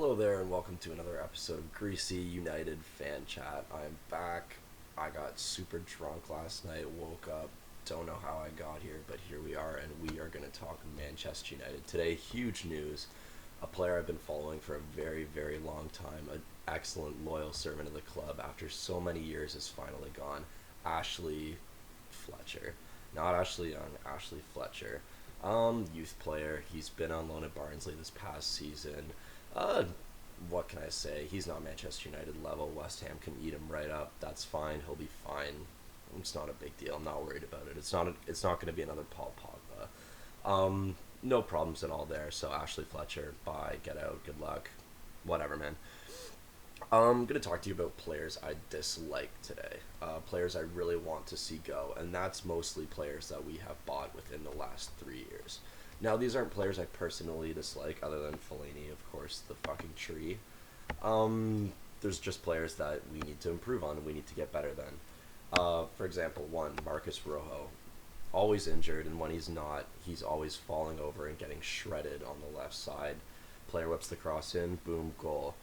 Hello there, and welcome to another episode of Greasy United Fan Chat. I am back. I got super drunk last night, woke up, don't know how I got here, but here we are, and we are going to talk Manchester United. Today, huge news. A player I've been following for a very, very long time, an excellent, loyal servant of the club after so many years, is finally gone. Ashley Fletcher. Not Ashley Young, Ashley Fletcher. Youth player. He's been on loan at Barnsley this past season. Uh, what can I say? He's not Manchester United level. West Ham can eat him right up. That's fine. He'll be fine. It's not a big deal. I'm not worried about it. It's not going to be another Paul Pogba. No problems at all there. So Ashley Fletcher, bye. Get out. Good luck. Whatever, man. I'm going to talk to you about players I dislike today. Players I really want to see go, and that's mostly players that we have bought within the last 3 years. Now, these aren't players I personally dislike, other than Fellaini, of course, the fucking tree. There's just players that we need to improve on and we need to get better than. For example, one, Marcus Rojo. Always injured, and when he's not, he's always falling over and getting shredded on the left side. Player whips the cross in, boom, goal.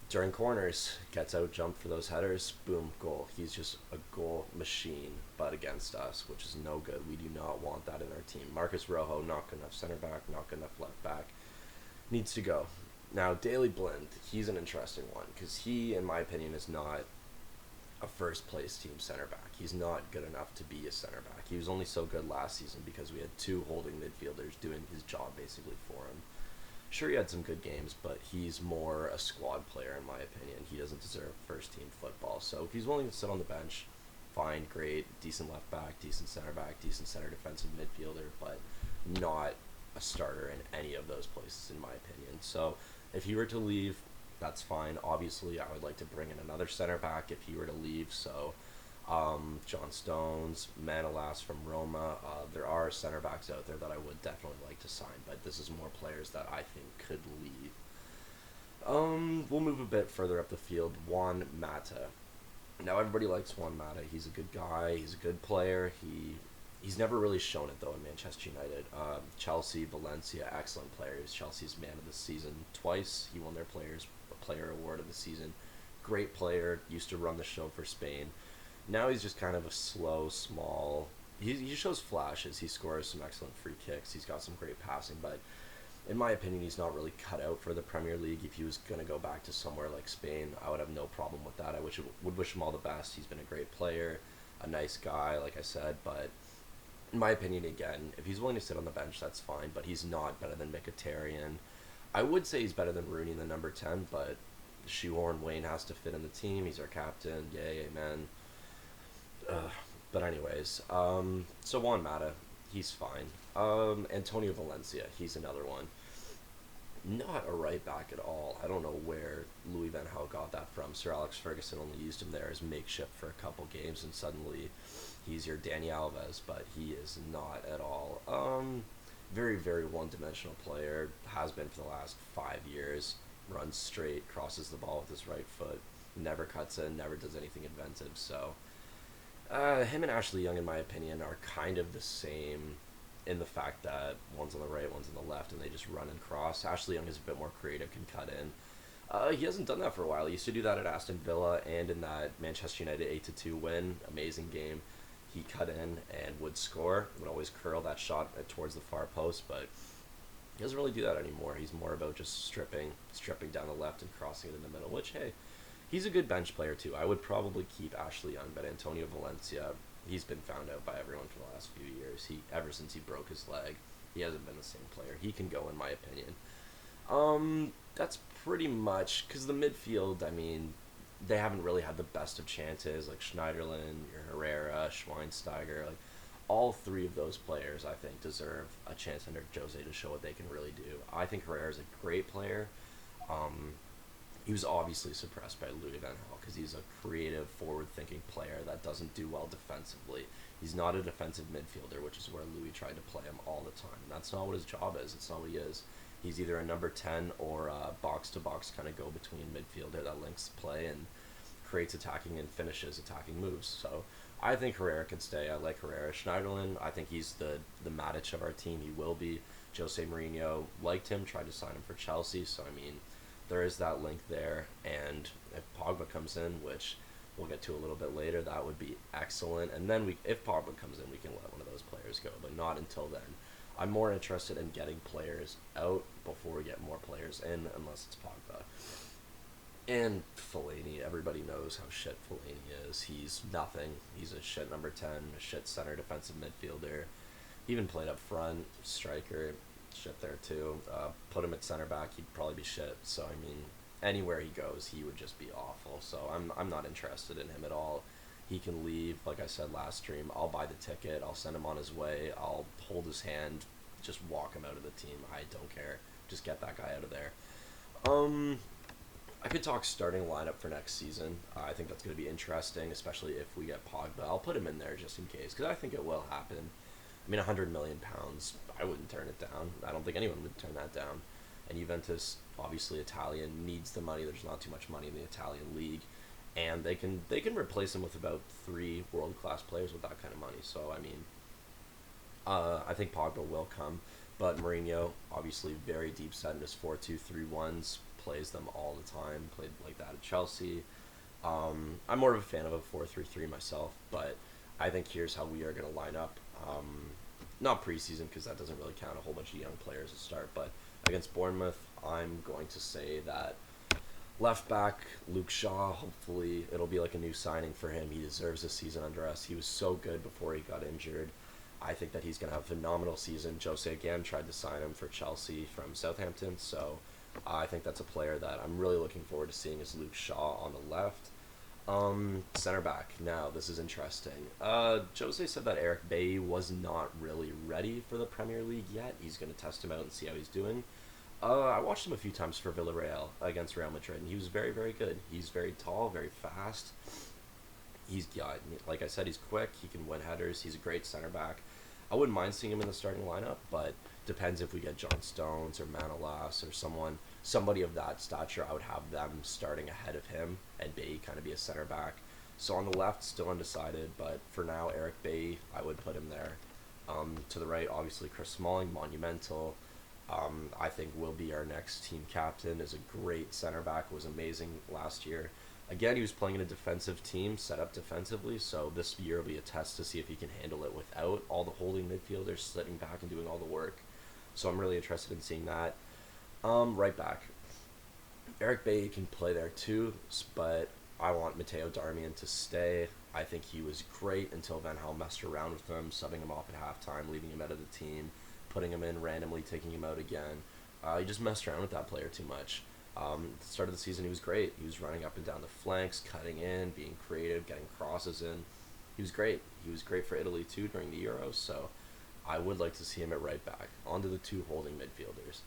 During corners, gets out, jumped for those headers, boom, goal. He's just a goal machine, but against us, which is no good. We do not want that in our team. Marcus Rojo, not good enough center back, not good enough left back. Needs to go. Now, Daley Blind, he's an interesting one, because he, in my opinion, is not a first place team center back. He's not good enough to be a center back. He was only so good last season because we had two holding midfielders doing his job basically for him. Sure, he had some good games, but he's more a squad player in my opinion. He doesn't deserve first team football. So if he's willing to sit on the bench, fine, great, decent left back, decent center defensive midfielder, but not a starter in any of those places in my opinion. So if he were to leave, that's fine. Obviously, I would like to bring in another center back if he were to leave. So John Stones, Manolas from Roma. There are center backs out there that I would definitely like to sign, but this is more players that I think could leave. We'll move a bit further up the field. Juan Mata. Now everybody likes Juan Mata. He's a good guy. He's a good player. He's never really shown it though in Manchester United. Chelsea, Valencia, excellent players. Chelsea's man of the season twice. He won their player award of the season. Great player. Used to run the show for Spain. Now he's just kind of a slow, small. He shows flashes. He scores some excellent free kicks. He's got some great passing, but in my opinion, he's not really cut out for the Premier League. If he was going to go back to somewhere like Spain, I would have no problem with that. Would wish him all the best. He's been a great player, a nice guy, like I said, but in my opinion, again, if he's willing to sit on the bench, that's fine, but he's not better than Mkhitaryan. I would say he's better than Rooney in the number 10, but shoehorn Wayne has to fit in the team. He's our captain. Yay, amen. But anyways, so Juan Mata, he's fine. Antonio Valencia, he's another one. Not a right back at all. I don't know where Louis Van Gaal got that from. Sir Alex Ferguson only used him there as makeshift for a couple games, and suddenly he's your Dani Alves, but he is not at all. Very, very one-dimensional player. Has been for the last 5 years. Runs straight, crosses the ball with his right foot, never cuts in, never does anything inventive, so... him and Ashley Young, in my opinion, are kind of the same in the fact that one's on the right, one's on the left, and they just run and cross. Ashley Young is a bit more creative, can cut in. He hasn't done that for a while. He used to do that at Aston Villa and in that Manchester United 8-2 win. Amazing game. He cut in and would score, would always curl that shot towards the far post, but he doesn't really do that anymore. He's more about just stripping down the left and crossing it in the middle, which, hey, he's a good bench player too. I would probably keep Ashley Young, but Antonio Valencia, he's been found out by everyone for the last few years. Ever since he broke his leg, he hasn't been the same player. He can go, in my opinion. That's pretty much because the midfield. I mean, they haven't really had the best of chances. Like Schneiderlin, your Herrera, Schweinsteiger, like all three of those players, I think, deserve a chance under Jose to show what they can really do. I think Herrera is a great player. He was obviously suppressed by Louis Van Gaal because he's a creative, forward-thinking player that doesn't do well defensively. He's not a defensive midfielder, which is where Louis tried to play him all the time. That's not what his job is. It's not what he is. He's either a number 10 or a box-to-box kind of go-between midfielder that links play and creates attacking and finishes attacking moves. So I think Herrera could stay. I like Herrera. Schneiderlin, I think he's the Matic of our team. He will be. Jose Mourinho liked him, tried to sign him for Chelsea. So, I mean, there is that link there. And if Pogba comes in, which we'll get to a little bit later, that would be excellent. And then if Pogba comes in, we can let one of those players go, but not until then. I'm more interested in getting players out before we get more players in, unless it's Pogba. And Fellaini, everybody knows how shit Fellaini is. He's nothing. He's a shit number 10, a shit center defensive midfielder. He even played up front, striker, shit there too. Put him at center back, he'd probably be shit. So, I mean, anywhere he goes, he would just be awful. So I'm not interested in him at all. He can leave, like I said last stream. I'll buy the ticket. I'll send him on his way. I'll hold his hand, just walk him out of the team. I don't care. Just get that guy out of there. I could talk starting lineup for next season. I think that's going to be interesting, especially if we get Pogba. I'll put him in there just in case, because I think it will happen. I mean, £100 million, I wouldn't turn it down. I don't think anyone would turn that down. And Juventus, obviously Italian, needs the money. There's not too much money in the Italian league. And they can replace him with about 3 world-class players with that kind of money. So, I mean, I think Pogba will come. But Mourinho, obviously very deep set in his 4-2-3-1s, plays them all the time, played like that at Chelsea. I'm more of a fan of a 4-3-3 myself, but I think here's how we are going to line up. Not preseason, because that doesn't really count, a whole bunch of young players to start, but against Bournemouth, I'm going to say that left back, Luke Shaw, hopefully it'll be like a new signing for him. He deserves a season under us. He was so good before he got injured. I think that he's going to have a phenomenal season. Jose again tried to sign him for Chelsea from Southampton, so I think that's a player that I'm really looking forward to seeing is Luke Shaw on the left. Center back. Now, this is interesting. Jose said that Eric Bailly was not really ready for the Premier League yet. He's going to test him out and see how he's doing. I watched him a few times for Villarreal against Real Madrid, and he was very, very good. He's very tall, very fast. Like I said, he's quick. He can win headers. He's a great center back. I wouldn't mind seeing him in the starting lineup, but depends if we get John Stones or Manolas or somebody of that stature. I would have them starting ahead of him and Bailly kind of be a center back. So on the left, still undecided, but for now, Eric Bailly, I would put him there. To the right, obviously, Chris Smalling, monumental. I think will be our next team captain. Is a great center back. Was amazing last year. Again, he was playing in a defensive team, set up defensively, so this year will be a test to see if he can handle it without all the holding midfielders sitting back and doing all the work. So I'm really interested in seeing that. Right back. Eric Bailly can play there too, but I want Matteo Darmian to stay. I think he was great until Van Gaal messed around with him, subbing him off at halftime, leaving him out of the team, putting him in randomly, taking him out again. He just messed around with that player too much. At the start of the season, he was great. He was running up and down the flanks, cutting in, being creative, getting crosses in. He was great. He was great for Italy, too, during the Euros, so I would like to see him at right back. On to the 2 holding midfielders.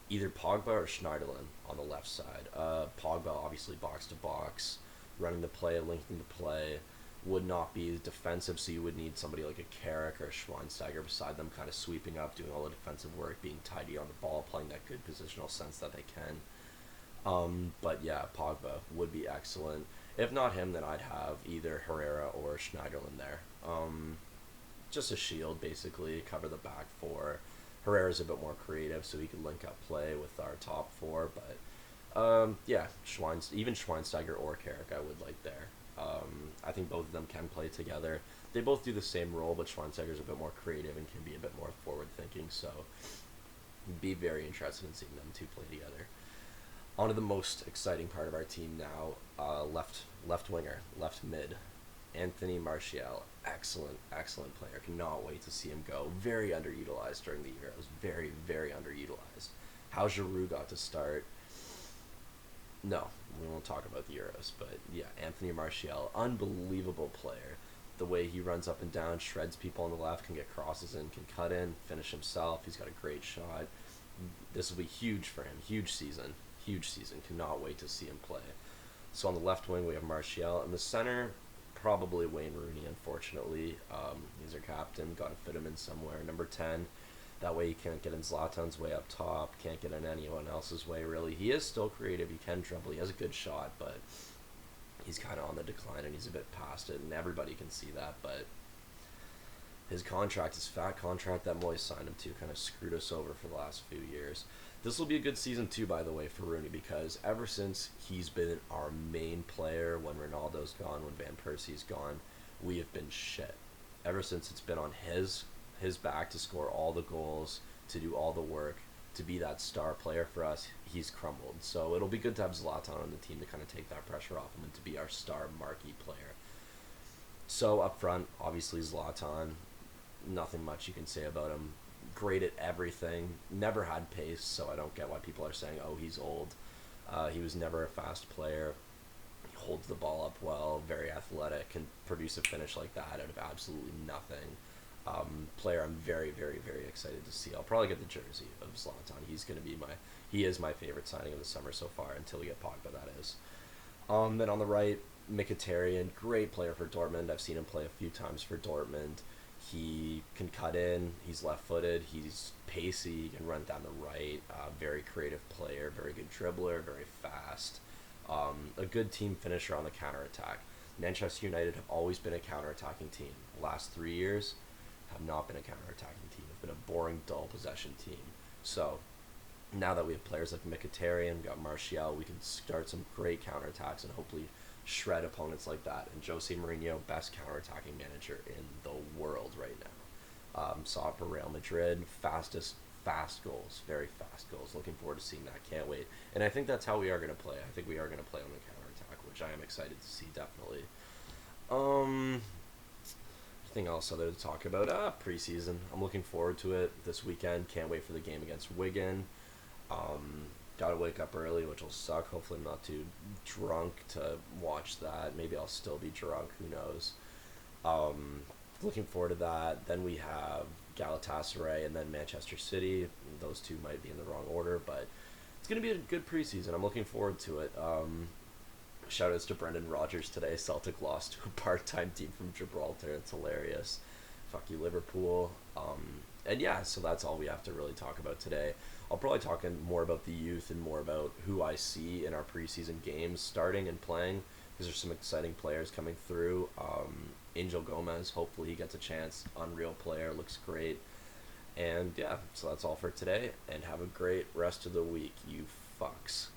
Either Pogba or Schneiderlin on the left side. Pogba, obviously, box to box, running the play, linking the play. Would not be defensive, so you would need somebody like a Carrick or a Schweinsteiger beside them, kind of sweeping up, doing all the defensive work, being tidy on the ball, playing that good positional sense that they can. But yeah, Pogba would be excellent. If not him, then I'd have either Herrera or Schneiderlin there. Just a shield, basically, cover the back 4. Herrera's a bit more creative, so he could link up play with our top 4, but yeah, even Schweinsteiger or Carrick I would like there. I think both of them can play together. They both do the same role, but Schweinsteiger's a bit more creative and can be a bit more forward-thinking, so be very interested in seeing them 2 play together. On to the most exciting part of our team now, left winger, left mid. Anthony Martial, excellent player. Cannot wait to see him go. Very underutilized during the Euros. Very, very underutilized. How Giroud got to start... No, we won't talk about the Euros, but yeah, Anthony Martial, unbelievable player. The way he runs up and down, shreds people on the left, can get crosses in, can cut in, finish himself. He's got a great shot. This will be huge for him. Huge season. Cannot wait to see him play. So on the left wing, we have Martial. In the center, probably Wayne Rooney, unfortunately. He's our captain. Got to fit him in somewhere. Number 10. That way he can't get in Zlatan's way up top, can't get in anyone else's way, really. He is still creative, he can dribble, he has a good shot, but he's kind of on the decline and he's a bit past it, and everybody can see that, but his contract, his fat contract that Moyes signed him to, kind of screwed us over for the last few years. This will be a good season too, by the way, for Rooney, because ever since he's been our main player, when Ronaldo's gone, when Van Persie's gone, we have been shit. Ever since it's been on his back to score all the goals, to do all the work, to be that star player for us, he's crumbled. So it'll be good to have Zlatan on the team to kind of take that pressure off him and to be our star marquee player. So up front, obviously Zlatan, nothing much you can say about him. Great at everything. Never had pace, so I don't get why people are saying, "Oh, he's old." He was never a fast player. He holds the ball up well, very athletic, can produce a finish like that out of absolutely nothing. Player I'm very, very, very excited to see. I'll probably get the jersey of Zlatan. He is my favorite signing of the summer so far, until we get Pogba, that is. Then on the right, Mkhitaryan, great player for Dortmund. I've seen him play a few times for Dortmund. He can cut in. He's left-footed. He's pacey. He can run down the right. Very creative player. Very good dribbler. Very fast. A good team finisher on the counterattack. Manchester United have always been a counterattacking team. The last 3 years have not been a counterattacking team. Have been a boring, dull possession team. So now that we have players like Mkhitaryan, we got Martial, we can start some great counterattacks and hopefully shred opponents like that. And Jose Mourinho, best counterattacking manager in the world right now. Saw it for Real Madrid, fast goals, very fast goals. Looking forward to seeing that. Can't wait. And I think that's how we are going to play. I think we are going to play on the counterattack, which I am excited to see, definitely. Anything else other to talk about? Preseason. I'm looking forward to it this weekend. Can't wait for the game against Wigan. Gotta wake up early, which will suck. Hopefully I'm not too drunk to watch that. Maybe I'll still be drunk. Who knows? Looking forward to that. Then we have Galatasaray and then Manchester City. Those two might be in the wrong order, but it's going to be a good preseason. I'm looking forward to it. Shoutouts to Brendan Rodgers today. Celtic lost to a part-time team from Gibraltar. It's hilarious. Fuck you, Liverpool. And yeah, so that's all we have to really talk about today. I'll probably talk more about the youth and more about who I see in our preseason games starting and playing, because there's some exciting players coming through. Angel Gomez, hopefully he gets a chance. Unreal player, looks great. And yeah, so that's all for today, and have a great rest of the week, you fucks.